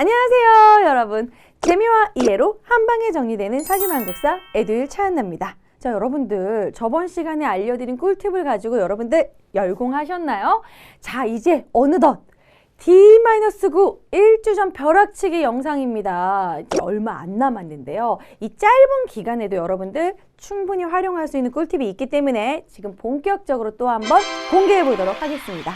안녕하세요 여러분. 재미와 이해로 한방에 정리되는 사심한국사 에듀윌 차은나입니다. 자, 여러분들 저번 시간에 알려드린 꿀팁을 가지고 여러분들 열공하셨나요? 자, 이제 어느덧 D-9 1주 전 벼락치기 영상입니다. 이제 얼마 안 남았는데요. 이 짧은 기간에도 여러분들 충분히 활용할 수 있는 꿀팁이 있기 때문에 지금 본격적으로 또 한번 공개해 보도록 하겠습니다.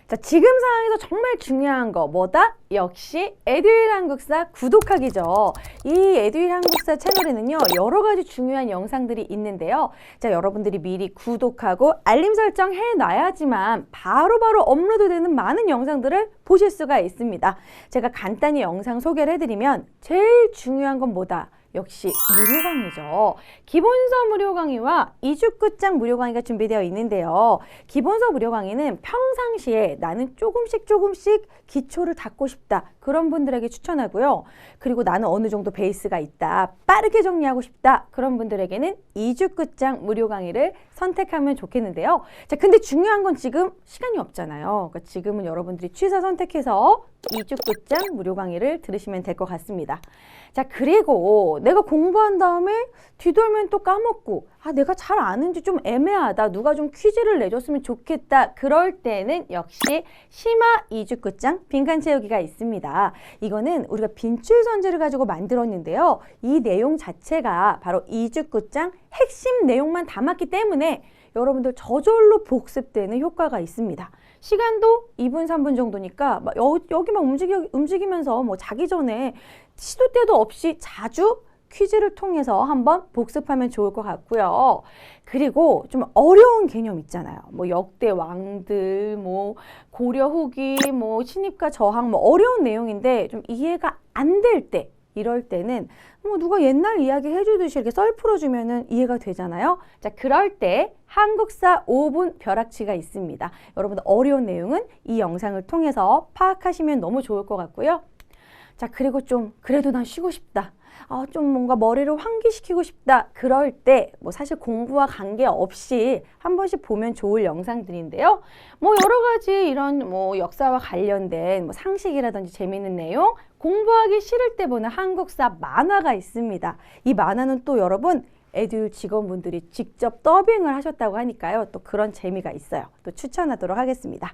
자, 지금 상황에서 정말 중요한 거 뭐다? 역시 에듀윌 한국사 구독하기죠. 이 에듀윌 한국사 채널에는요 여러 가지 중요한 영상들이 있는데요. 자, 여러분들이 미리 구독하고 알림 설정 해놔야지만 바로바로 업로드되는 많은 영상들을 보실 수가 있습니다. 제가 간단히 영상 소개를 해드리면 제일 중요한 건 뭐다? 역시 무료 강의죠. 기본서 무료 강의와 2주 끝장 무료 강의가 준비되어 있는데요. 기본서 무료 강의는 평상시에 나는 조금씩 기초를 닦고 싶다. 그런 분들에게 추천하고요. 그리고 나는 어느 정도 베이스가 있다. 빠르게 정리하고 싶다. 그런 분들에게는 2주 끝장 무료 강의를 선택하면 좋겠는데요. 자, 근데 중요한 건 지금 시간이 없잖아요. 그러니까 지금은 여러분들이 취사 선택해서 2주 끝장 무료 강의를 들으시면 될 것 같습니다. 자, 그리고 내가 공부한 다음에 뒤돌면 또 까먹고 내가 잘 아는지 좀 애매하다. 누가 좀 퀴즈를 내줬으면 좋겠다. 그럴 때는 역시 심화 2주 끝장 빈칸 채우기가 있습니다. 이거는 우리가 빈출 선지를 가지고 만들었는데요. 이 내용 자체가 바로 2주 끝장 핵심 내용만 담았기 때문에 여러분들 저절로 복습되는 효과가 있습니다. 시간도 2분, 3분 정도니까 여기만 움직이면서 자기 전에 시도 때도 없이 자주 퀴즈를 통해서 한번 복습하면 좋을 것 같고요. 그리고 좀 어려운 개념 있잖아요. 역대 왕들, 고려 후기, 신입과 저항, 어려운 내용인데 좀 이해가 안 될 때, 이럴 때는 누가 옛날 이야기 해주듯이 이렇게 썰 풀어주면은 이해가 되잖아요. 자, 그럴 때 한국사 5분 벼락치기가 있습니다. 여러분들 어려운 내용은 이 영상을 통해서 파악하시면 너무 좋을 것 같고요. 자, 그리고 좀 그래도 난 쉬고 싶다. 좀 뭔가 머리를 환기시키고 싶다. 그럴 때 사실 공부와 관계없이 한 번씩 보면 좋을 영상들인데요. 여러 가지 이런 역사와 관련된 상식이라든지 재미있는 내용, 공부하기 싫을 때 보는 한국사 만화가 있습니다. 이 만화는 또 여러분 에듀윌 직원분들이 직접 더빙을 하셨다고 하니까요. 또 그런 재미가 있어요. 또 추천하도록 하겠습니다.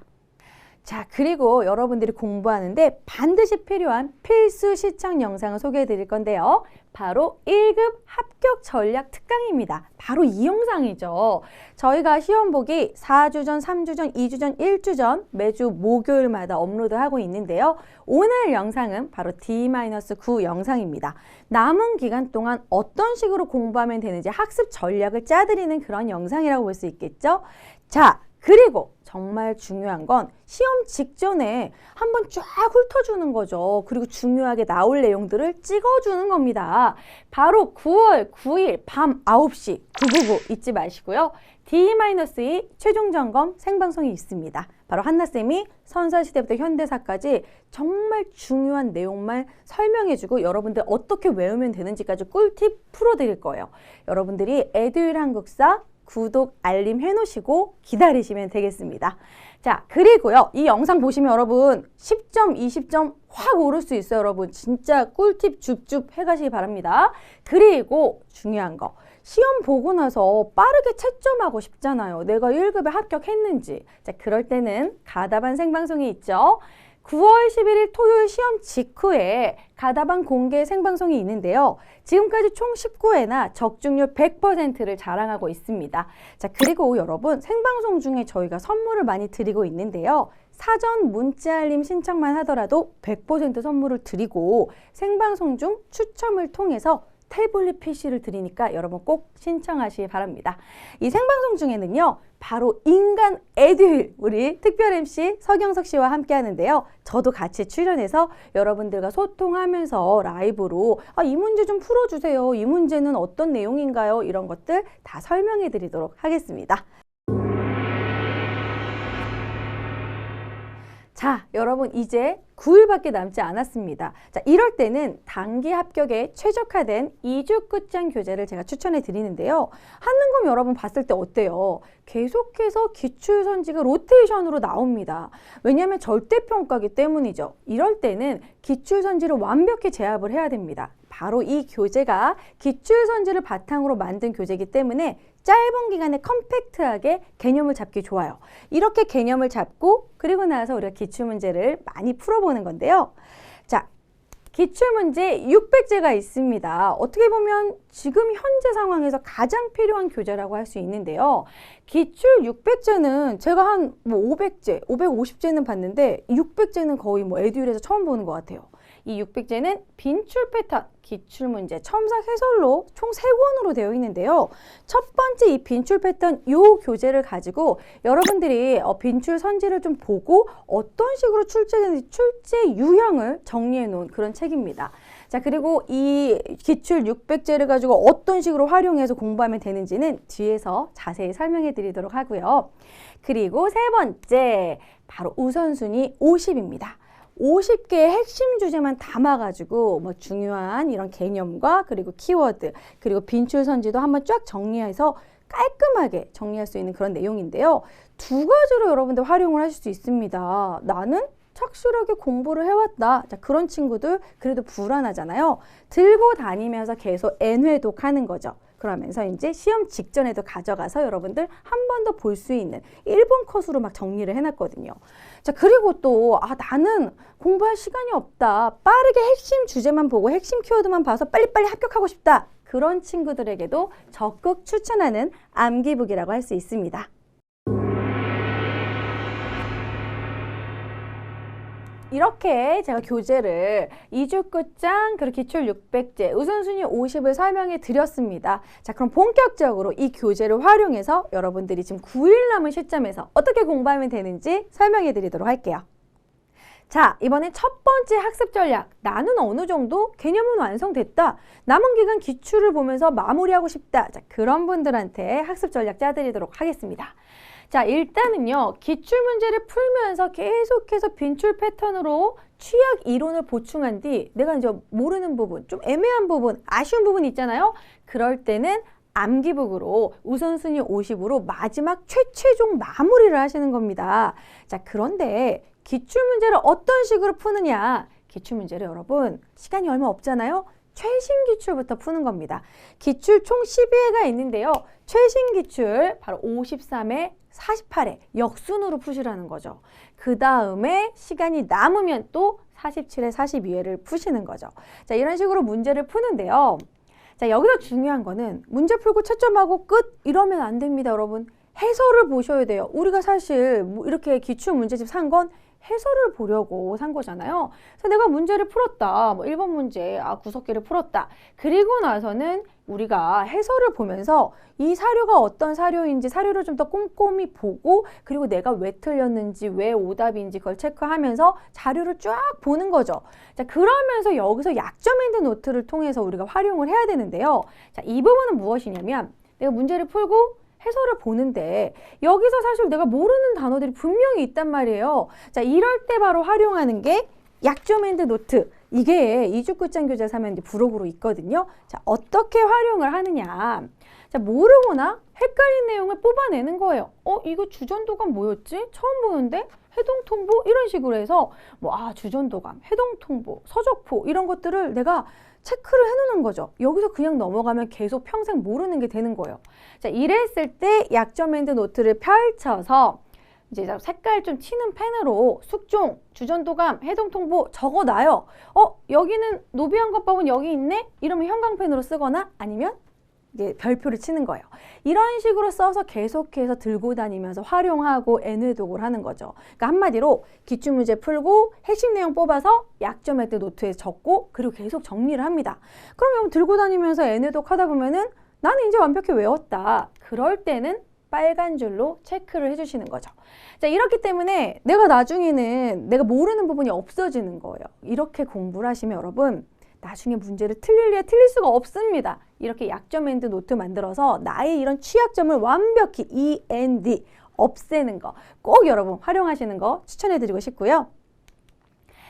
자, 그리고 여러분들이 공부하는데 반드시 필요한 필수 시청 영상을 소개해 드릴 건데요. 바로 1급 합격 전략 특강입니다. 바로 이 영상이죠. 저희가 시험 보기 4주 전, 3주 전, 2주 전, 1주 전 매주 목요일마다 업로드하고 있는데요. 오늘 영상은 바로 D-9 영상입니다. 남은 기간 동안 어떤 식으로 공부하면 되는지 학습 전략을 짜드리는 그런 영상이라고 볼 수 있겠죠. 자, 그리고 정말 중요한 건 시험 직전에 한번 쫙 훑어주는 거죠. 그리고 중요하게 나올 내용들을 찍어주는 겁니다. 바로 9월 9일 밤 9시 999 잊지 마시고요. D-2 최종 점검 생방송이 있습니다. 바로 한나쌤이 선사시대부터 현대사까지 정말 중요한 내용만 설명해주고 여러분들 어떻게 외우면 되는지까지 꿀팁 풀어드릴 거예요. 여러분들이 에듀윌 한국사 구독, 알림 해놓으시고 기다리시면 되겠습니다. 자, 그리고요. 이 영상 보시면 여러분 10점, 20점 확 오를 수 있어요. 여러분 진짜 꿀팁 줍줍 해가시기 바랍니다. 그리고 중요한 거. 시험 보고 나서 빠르게 채점하고 싶잖아요. 내가 1급에 합격했는지. 자, 그럴 때는 가다반 생방송이 있죠. 9월 11일 토요일 시험 직후에 가다반 공개 생방송이 있는데요. 지금까지 총 19회나 적중률 100%를 자랑하고 있습니다. 자, 그리고 여러분 생방송 중에 저희가 선물을 많이 드리고 있는데요. 사전 문자 알림 신청만 하더라도 100% 선물을 드리고 생방송 중 추첨을 통해서 태블릿 PC를 드리니까 여러분 꼭 신청하시기 바랍니다. 이 생방송 중에는요. 바로 인간 에듀윌 우리 특별 MC 서경석 씨와 함께 하는데요. 저도 같이 출연해서 여러분들과 소통하면서 라이브로 이 문제 좀 풀어주세요. 이 문제는 어떤 내용인가요? 이런 것들 다 설명해 드리도록 하겠습니다. 자, 여러분 이제 9일밖에 남지 않았습니다. 자, 이럴 때는 단기 합격에 최적화된 2주 끝장 교재를 제가 추천해 드리는데요. 한능검 여러분 봤을 때 어때요? 계속해서 기출선지가 로테이션으로 나옵니다. 왜냐하면 절대평가기 때문이죠. 이럴 때는 기출선지를 완벽히 제압을 해야 됩니다. 바로 이 교재가 기출선지를 바탕으로 만든 교재이기 때문에 짧은 기간에 컴팩트하게 개념을 잡기 좋아요. 이렇게 개념을 잡고 그리고 나서 우리가 기출문제를 많이 풀어보는 건데요. 자, 기출문제 600제가 있습니다. 어떻게 보면 지금 현재 상황에서 가장 필요한 교재라고 할 수 있는데요. 기출 600제는 제가 한 500제, 550제는 봤는데 600제는 거의 에듀윌에서 처음 보는 것 같아요. 이 600제는 빈출 패턴, 기출문제, 첨삭 해설로 총 3권으로 되어 있는데요. 첫 번째 이 빈출 패턴 요 교재를 가지고 여러분들이 빈출 선지를 좀 보고 어떤 식으로 출제되는지 출제 유형을 정리해 놓은 그런 책입니다. 자, 그리고 이 기출 600제를 가지고 어떤 식으로 활용해서 공부하면 되는지는 뒤에서 자세히 설명해 드리도록 하고요. 그리고 세 번째, 바로 우선순위 50입니다. 50개의 핵심 주제만 담아가지고 중요한 이런 개념과 그리고 키워드 그리고 빈출 선지도 한번 쫙 정리해서 깔끔하게 정리할 수 있는 그런 내용인데요. 두 가지로 여러분들 활용을 하실 수 있습니다. 나는 착실하게 공부를 해왔다. 자, 그런 친구들 그래도 불안하잖아요. 들고 다니면서 계속 N회독 하는 거죠. 그러면서 이제 시험 직전에도 가져가서 여러분들 한 번 더 볼 수 있는 1분 컷으로 막 정리를 해놨거든요. 자, 그리고 또 나는 공부할 시간이 없다. 빠르게 핵심 주제만 보고 핵심 키워드만 봐서 빨리빨리 합격하고 싶다. 그런 친구들에게도 적극 추천하는 암기북이라고 할 수 있습니다. 이렇게 제가 교재를 2주 끝장 그리고 기출 600제 우선순위 50을 설명해 드렸습니다. 자, 그럼 본격적으로 이 교재를 활용해서 여러분들이 지금 9일 남은 시점에서 어떻게 공부하면 되는지 설명해 드리도록 할게요. 자, 이번엔 첫 번째 학습 전략. 나는 어느 정도 개념은 완성됐다. 남은 기간 기출을 보면서 마무리하고 싶다. 자, 그런 분들한테 학습 전략 짜드리도록 하겠습니다. 자, 일단은요, 기출문제를 풀면서 계속해서 빈출 패턴으로 취약 이론을 보충한 뒤 내가 이제 모르는 부분, 좀 애매한 부분, 아쉬운 부분 있잖아요. 그럴 때는 암기북으로 우선순위 50으로 마지막 최종 마무리를 하시는 겁니다. 자, 그런데 기출문제를 어떤 식으로 푸느냐? 기출문제를 여러분 시간이 얼마 없잖아요. 최신 기출부터 푸는 겁니다. 기출 총 12회가 있는데요. 최신 기출 바로 53회, 48회 역순으로 푸시라는 거죠. 그 다음에 시간이 남으면 또 47회, 42회를 푸시는 거죠. 자, 이런 식으로 문제를 푸는데요. 자, 여기서 중요한 거는 문제 풀고 채점하고 끝 이러면 안 됩니다, 여러분. 해설을 보셔야 돼요. 우리가 사실 이렇게 기출 문제집 산 건 해설을 보려고 산 거잖아요. 그래서 내가 문제를 풀었다. 1번 문제, 9개를 풀었다. 그리고 나서는 우리가 해설을 보면서 이 사료가 어떤 사료인지 사료를 좀 더 꼼꼼히 보고 그리고 내가 왜 틀렸는지 왜 오답인지 그걸 체크하면서 자료를 쫙 보는 거죠. 자, 그러면서 여기서 약점 엔드 노트를 통해서 우리가 활용을 해야 되는데요. 자, 이 부분은 무엇이냐면 내가 문제를 풀고 해설을 보는데 여기서 사실 내가 모르는 단어들이 분명히 있단 말이에요. 자, 이럴 때 바로 활용하는 게 약점 엔드 노트. 이게 2주 끝장 교재 사면 이제 부록으로 있거든요. 자, 어떻게 활용을 하느냐. 자, 모르거나 헷갈린 내용을 뽑아내는 거예요. 이거 주전도감 뭐였지? 처음 보는데? 해동통보? 이런 식으로 해서 주전도감, 해동통보, 서적포 이런 것들을 내가 체크를 해놓는 거죠. 여기서 그냥 넘어가면 계속 평생 모르는 게 되는 거예요. 자, 이랬을 때 약점 엔드 노트를 펼쳐서 이제 색깔 좀 튀는 펜으로 숙종, 주전도감, 해동통보 적어놔요. 여기는 노비한 것법은 여기 있네? 이러면 형광펜으로 쓰거나 아니면 이제 별표를 치는 거예요. 이런 식으로 써서 계속해서 들고 다니면서 활용하고 N회독을 하는 거죠. 그러니까 한마디로 기출문제 풀고 핵심 내용 뽑아서 약점 엔드 노트에 적고 그리고 계속 정리를 합니다. 그러면 들고 다니면서 N회독 하다 보면은 나는 이제 완벽히 외웠다. 그럴 때는 빨간 줄로 체크를 해주시는 거죠. 자, 이렇기 때문에 내가 나중에는 내가 모르는 부분이 없어지는 거예요. 이렇게 공부를 하시면 여러분 나중에 문제를 틀릴 수가 없습니다. 이렇게 약점 엔드 노트 만들어서 나의 이런 취약점을 완벽히 END 없애는 거 꼭 여러분 활용하시는 거 추천해드리고 싶고요.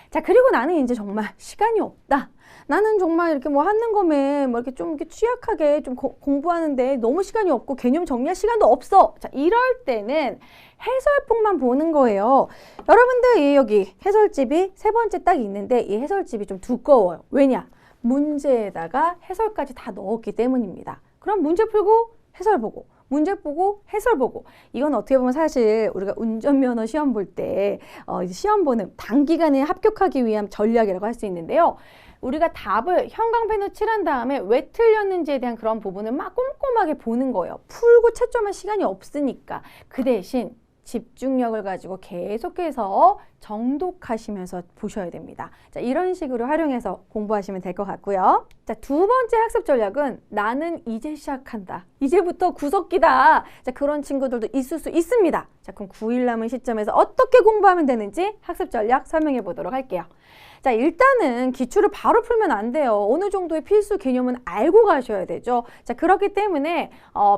자, 그리고 나는 이제 정말 시간이 없다. 나는 정말 이렇게 뭐 하는 거면 뭐 이렇게 좀 이렇게 취약하게 좀 공부하는데 너무 시간이 없고 개념 정리할 시간도 없어. 자, 이럴 때는 해설북만 보는 거예요. 여러분들 여기 해설집이 세 번째 딱 있는데 이 해설집이 좀 두꺼워요. 왜냐? 문제에다가 해설까지 다 넣었기 때문입니다. 그럼 문제 풀고 해설 보고 문제 보고 해설 보고 이건 어떻게 보면 사실 우리가 운전면허 시험 볼 때 시험 보는 단기간에 합격하기 위한 전략이라고 할 수 있는데요. 우리가 답을 형광펜으로 칠한 다음에 왜 틀렸는지에 대한 그런 부분을 막 꼼꼼하게 보는 거예요. 풀고 채점할 시간이 없으니까. 그 대신 집중력을 가지고 계속해서 정독하시면서 보셔야 됩니다. 자, 이런 식으로 활용해서 공부하시면 될 것 같고요. 자, 두 번째 학습 전략은 나는 이제 시작한다. 이제부터 구석기다. 자, 그런 친구들도 있을 수 있습니다. 자, 그럼 9일 남은 시점에서 어떻게 공부하면 되는지 학습 전략 설명해 보도록 할게요. 자, 일단은 기출을 바로 풀면 안 돼요. 어느 정도의 필수 개념은 알고 가셔야 되죠. 자, 그렇기 때문에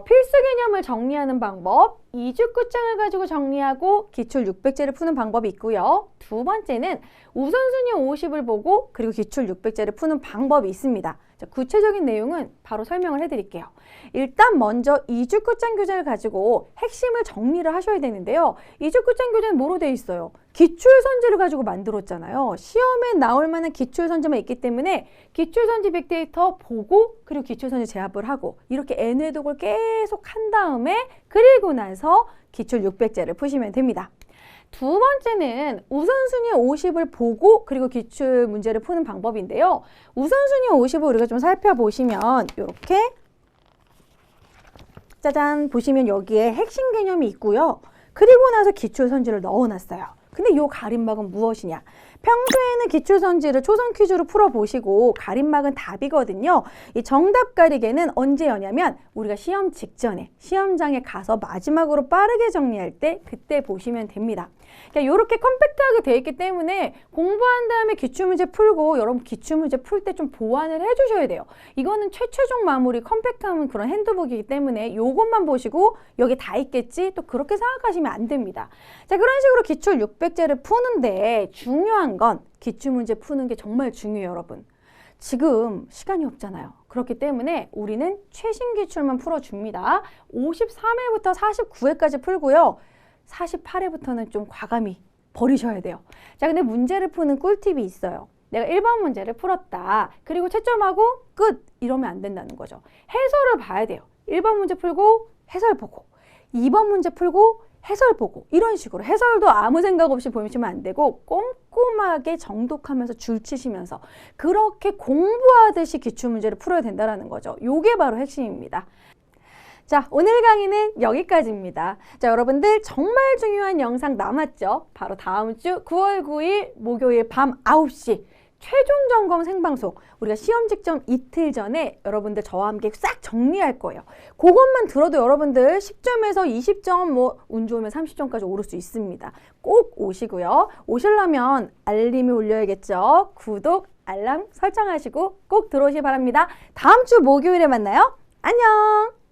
필수 개념을 정리하는 방법, 이주구장을 가지고 정리하고 기출 600제를 푸는 방법이 있고요. 두 번째는 우선순위 50을 보고 그리고 기출 600제를 푸는 방법이 있습니다. 자, 구체적인 내용은 바로 설명을 해드릴게요. 일단 먼저 이주구장 교재를 가지고 핵심을 정리를 하셔야 되는데요. 이주구장 교재는 뭐로 되어 있어요? 기출선지를 가지고 만들었잖아요. 시험에 나올 만한 기출선지만 있기 때문에 기출선지 빅데이터 보고 그리고 기출선지 제압을 하고 이렇게 N회독을 계속 한 다음에 그리고 나서 기출 600제를 푸시면 됩니다. 두 번째는 우선순위 50을 보고 그리고 기출 문제를 푸는 방법인데요. 우선순위 50을 우리가 좀 살펴보시면 이렇게 짜잔 보시면 여기에 핵심 개념이 있고요. 그리고 나서 기출선지를 넣어놨어요. 근데 이 가림막은 무엇이냐? 평소에는 기출선지를 초성 퀴즈로 풀어보시고 가림막은 답이거든요. 이 정답 가리개는 언제 여냐면 우리가 시험 직전에 시험장에 가서 마지막으로 빠르게 정리할 때 그때 보시면 됩니다. 그러니까 이렇게 컴팩트하게 되어 있기 때문에 공부한 다음에 기출문제 풀고 여러분 기출문제 풀 때 좀 보완을 해주셔야 돼요. 이거는 최종 마무리 컴팩트한 그런 핸드북이기 때문에 이것만 보시고 여기 다 있겠지 또 그렇게 생각하시면 안 됩니다. 자, 그런 식으로 기출 600제를 푸는데 중요한 건 기출문제 푸는 게 정말 중요해요, 여러분. 지금 시간이 없잖아요. 그렇기 때문에 우리는 최신 기출만 풀어줍니다. 53회부터 49회까지 풀고요. 48회부터는 좀 과감히 버리셔야 돼요. 자, 근데 문제를 푸는 꿀팁이 있어요. 내가 1번 문제를 풀었다. 그리고 채점하고 끝! 이러면 안 된다는 거죠. 해설을 봐야 돼요. 1번 문제 풀고 해설 보고 2번 문제 풀고 해설 보고 이런 식으로 해설도 아무 생각 없이 보시면 안 되고 꼼꼼하게 정독하면서 줄치시면서 그렇게 공부하듯이 기출문제를 풀어야 된다는 거죠. 요게 바로 핵심입니다. 자, 오늘 강의는 여기까지입니다. 자, 여러분들 정말 중요한 영상 남았죠? 바로 다음 주 9월 9일 목요일 밤 9시 최종 점검 생방송 우리가 시험 직전 이틀 전에 여러분들 저와 함께 싹 정리할 거예요. 그것만 들어도 여러분들 10점에서 20점 뭐 운 좋으면 30점까지 오를 수 있습니다. 꼭 오시고요. 오시려면 알림이 울려야겠죠. 구독, 알람 설정하시고 꼭 들어오시기 바랍니다. 다음 주 목요일에 만나요. 안녕!